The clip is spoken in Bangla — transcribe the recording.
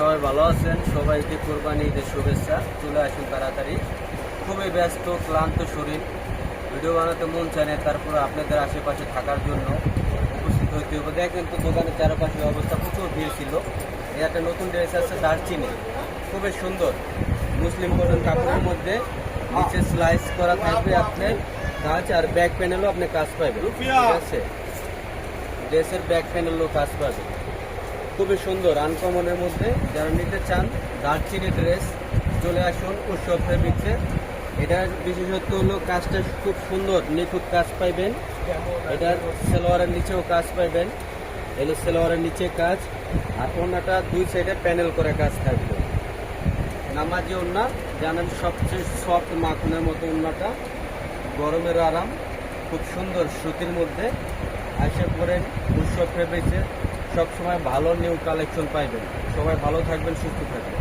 সবাই ভালো আছেন। সবাইকে কোরবানি ঈদের শুভেচ্ছা। চলে আসুন তাড়াতাড়ি। খুবই ব্যস্ত ক্লান্ত শরীর, ভিডিও বানাতে মন চায় না, তারপরে আপনাদের আশেপাশে থাকার জন্য উপস্থিত হইতে হবে। দেখেন তো দোকানের চারপাশের অবস্থা, প্রচুর ভিড় ছিল। এই একটা নতুন ড্রেস আছে দারচিনি, খুবই সুন্দর মুসলিম কটন কাপড়ের মধ্যে, নিচে স্লাইস করা থাকবে আপনার কাজ, আর ব্যাক প্যানেলও আপনি কাজ পাবেন। ঠিক আছে, ড্রেসের ব্যাক প্যানেলও কাজ পাবেন। খুবই সুন্দর আনকমনের মধ্যে যারা নিতে চান দারচিনি ড্রেস, চলে আসুন উৎসব ফেব্রিক্সে। এটার বিশেষত্ব হলো কাজটা খুব সুন্দর নিখুঁত কাজ পাইবেন। এটার সেলোয়ারের নিচেও কাজ পাইবেন, এলো সেলোয়ারের নিচে কাজ, আর ওড়নাটা দুই সাইডে প্যানেল করে কাজ থাকবে। নামাজি ওড়না, জানেন সবচেয়ে সফট মাখনের মতো ওড়নাটা, গরমের আরাম, খুব সুন্দর সুতির মধ্যে। আশা করেন উৎসব ফেব্রিক্সে সবসময় ভালো নিউ কালেকশন পাইবেন। সবাই ভালো থাকবেন, সুস্থ থাকবেন।